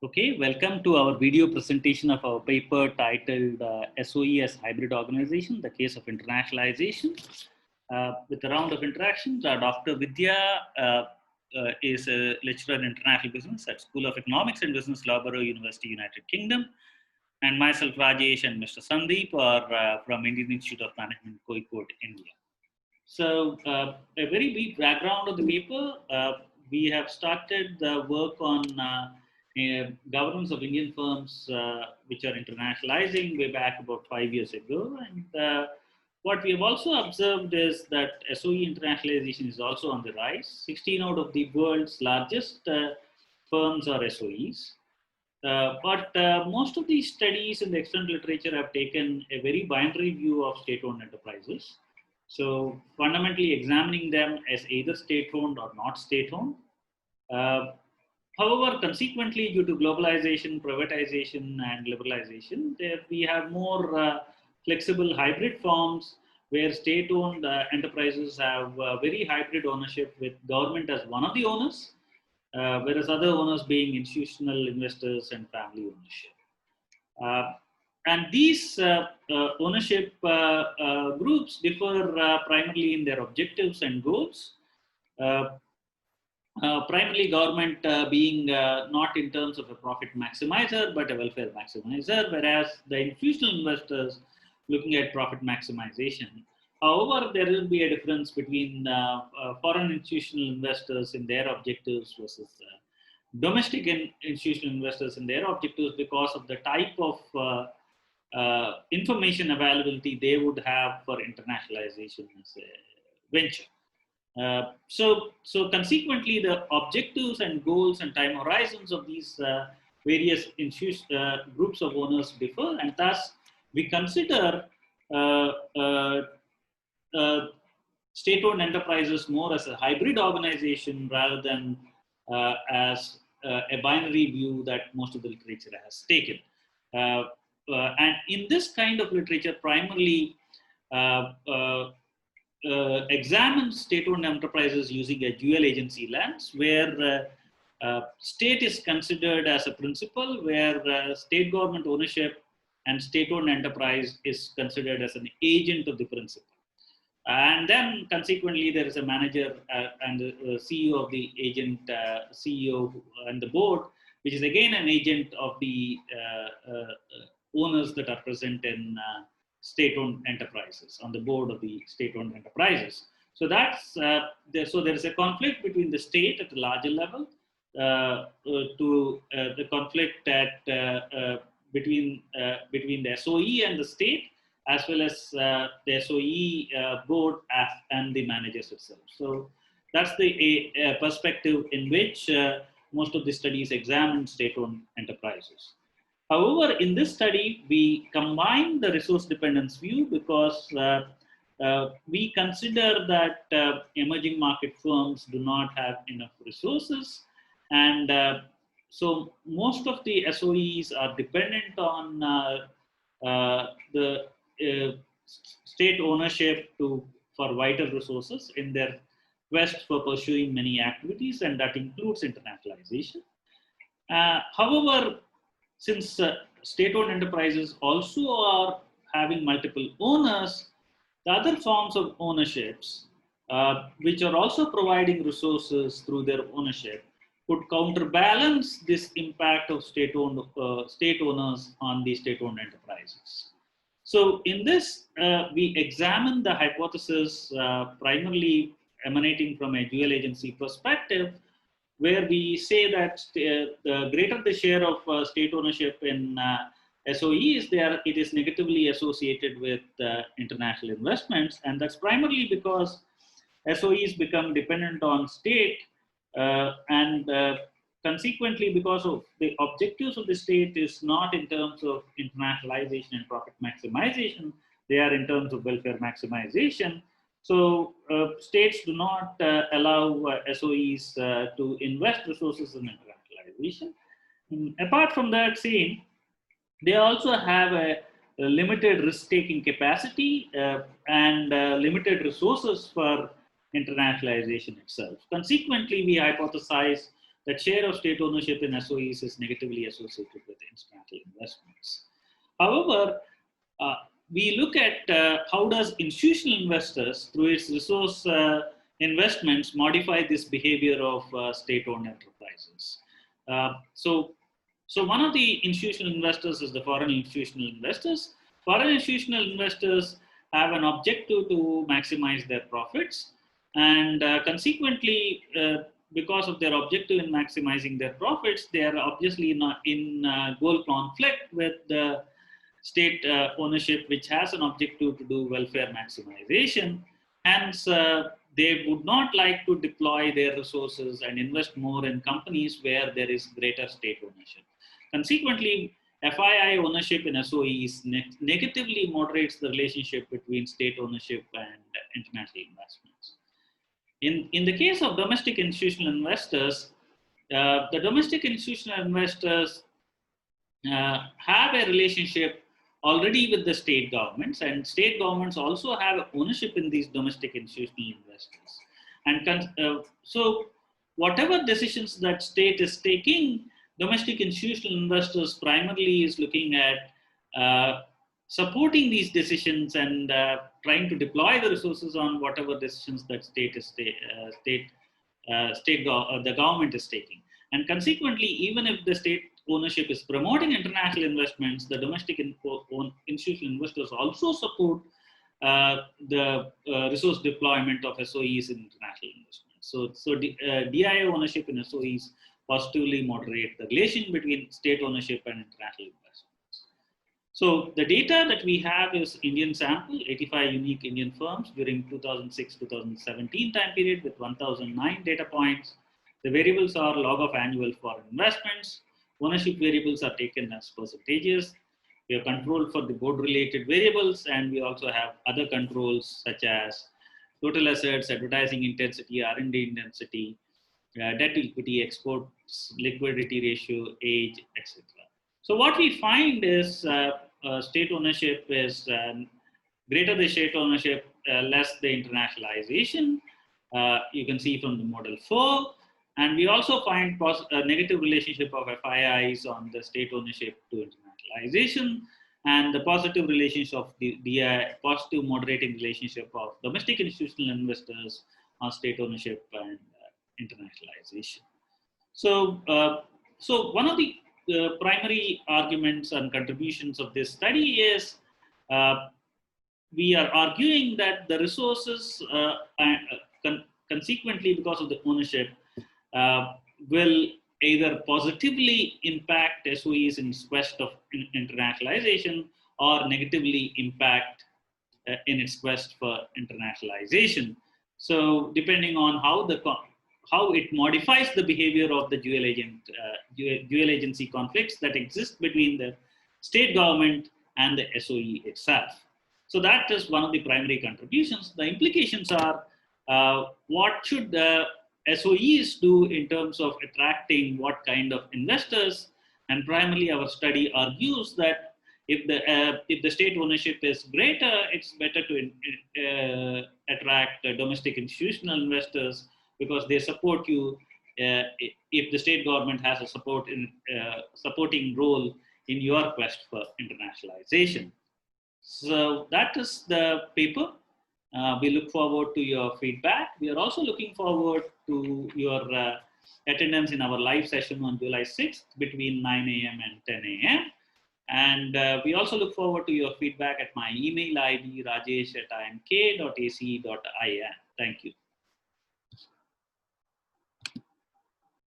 Okay, welcome to our video presentation of our paper titled SOE as Hybrid Organization, the Case of Internationalization. With a round of interactions, Dr. Vidya is a lecturer in international business at School of Economics and Business, Loughborough University, United Kingdom. And myself, Rajesh, and Mr. Sandeep are from Indian Institute of Management, Kozhikode, India. So, a very brief background of the paper. We have started the work on governance of Indian firms which are internationalizing way back about 5 years ago. And what we have also observed is that SOE internationalization is also on the rise. 16 out of the world's largest firms are SOEs. But most of these studies in the external literature have taken a very binary view of state-owned enterprises. So fundamentally examining them as either state-owned or not state-owned. However, consequently, due to globalization, privatization, and liberalization, we have more flexible hybrid forms where state-owned enterprises have very hybrid ownership with government as one of the owners, whereas other owners being institutional investors and family ownership. And these ownership groups differ primarily in their objectives and goals. Primarily government being not in terms of a profit maximizer, but a welfare maximizer, whereas the institutional investors looking at profit maximization. However, there will be a difference between foreign institutional investors in their objectives versus domestic institutional investors in their objectives because of the type of information availability they would have for internationalization as a venture. So consequently, the objectives and goals and time horizons of these various groups of owners differ, and thus we consider state-owned enterprises more as a hybrid organization rather than as a binary view that most of the literature has taken. And in this kind of literature, primarily examines state-owned enterprises using a dual agency lens, where state is considered as a principal, where state government ownership and state-owned enterprise is considered as an agent of the principal. And then consequently, there is a manager and the CEO of the agent, CEO and the board, which is again an agent of the owners that are present in state-owned enterprises, on the board of the state-owned enterprises. So that's so there is a conflict between the state at a larger level to the conflict at between the SOE and the state, as well as the SOE board and the managers itself. So that's the perspective in which most of the studies examine state-owned enterprises. However, in this study, we combine the resource dependence view because we consider that emerging market firms do not have enough resources. And so most of the SOEs are dependent on the state ownership for vital resources in their quest for pursuing many activities, and that includes internationalization. However, since state-owned enterprises also are having multiple owners, the other forms of ownerships, which are also providing resources through their ownership, would counterbalance this impact of state owners on the state-owned enterprises. So in this, we examine the hypothesis primarily emanating from a dual agency perspective, where we say that the greater the share of state ownership in SOEs, it is negatively associated with international investments. And that's primarily because SOEs become dependent on state and consequently, because of the objectives of the state is not in terms of internationalization and profit maximization, they are in terms of welfare maximization. So states do not allow SOEs to invest resources in internationalization. Apart from that, they also have a limited risk-taking capacity and limited resources for internationalization itself. Consequently, we hypothesize that share of state ownership in SOEs is negatively associated with international investments. However, we look at how does institutional investors, through its resource investments, modify this behavior of state-owned enterprises. So one of the institutional investors is the foreign institutional investors. Foreign institutional investors have an objective to maximize their profits, and consequently, because of their objective in maximizing their profits, they are obviously not in goal conflict with the state ownership, which has an objective to do welfare maximization. Hence, they would not like to deploy their resources and invest more in companies where there is greater state ownership. Consequently, FII ownership in SOEs negatively moderates the relationship between state ownership and international investments. In the case of domestic institutional investors, the domestic institutional investors have a relationship already with the state governments, and state governments also have ownership in these domestic institutional investors. And so whatever decisions that state is taking, domestic institutional investors primarily is looking at supporting these decisions and trying to deploy the resources on whatever decisions that the government is taking. And consequently, even if the state ownership is promoting international investments, the domestic institutional investors also support the resource deployment of SOEs in international investments. So DIA ownership in SOEs positively moderate the relation between state ownership and international investments. So the data that we have is Indian sample, 85 unique Indian firms during 2006-2017 time period with 1009 data points. The variables are log of annual foreign investments. Ownership variables are taken as percentages. We have control for the board related variables, and we also have other controls such as total assets, advertising intensity, R&D intensity, debt to equity, exports, liquidity ratio, age, etc. So what we find is state ownership is greater the state ownership, less the internationalization. You can see from the model 4. And we also find a negative relationship of FIIs on the state ownership to internationalization, and the positive relationship of the positive moderating relationship of domestic institutional investors on state ownership and internationalization. So, so one of the primary arguments and contributions of this study is we are arguing that the resources, consequently because of the ownership, will either positively impact SOEs in its quest of internationalization or negatively impact in its quest for internationalization. So depending on how it modifies the behavior of the dual agency conflicts that exist between the state government and the SOE itself. So that is one of the primary contributions. The implications are what should the SOEs do in terms of attracting what kind of investors, and primarily our study argues that if the state ownership is greater, it's better to attract domestic institutional investors because they support you if the state government has a supporting role in your quest for internationalization. So that is the paper. We look forward to your feedback. We are also looking forward to your attendance in our live session on July 6th between 9 a.m. and 10 a.m. And we also look forward to your feedback at my email ID rajesh@imk.ac.in. Thank you.